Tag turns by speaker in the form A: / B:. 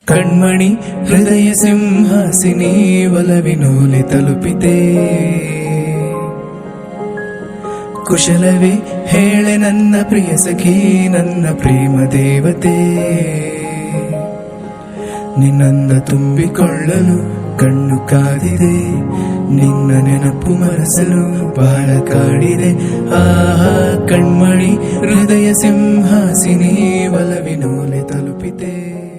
A: ಕಣ್ಮಣಿ ಹೃದಯ ಸಿಂಹಾಸಿನಿ ಒಲವಿನೋಲೆ ತಲುಪಿದೆ. ಕುಶಲವೇ ಹೇಳೆ ನನ್ನ ಪ್ರಿಯ ಸಖಿ, ನನ್ನ ಪ್ರೇಮ ದೇವತೆ. ನಿನ್ನಂದ ತುಂಬಿಕೊಳ್ಳಲು ಕಣ್ಣು ಕಾದಿದೆ, ನಿನ್ನ ನೆನಪು ಮರೆಸಲು ಬಹಳ ಕಾಡಿದೆ. ಆಹಾ ಕಣ್ಮಣಿ ಹೃದಯ ಸಿಂಹಾಸಿನಿ ಒಲವಿನೋಲೆ ತಲುಪಿದೆ.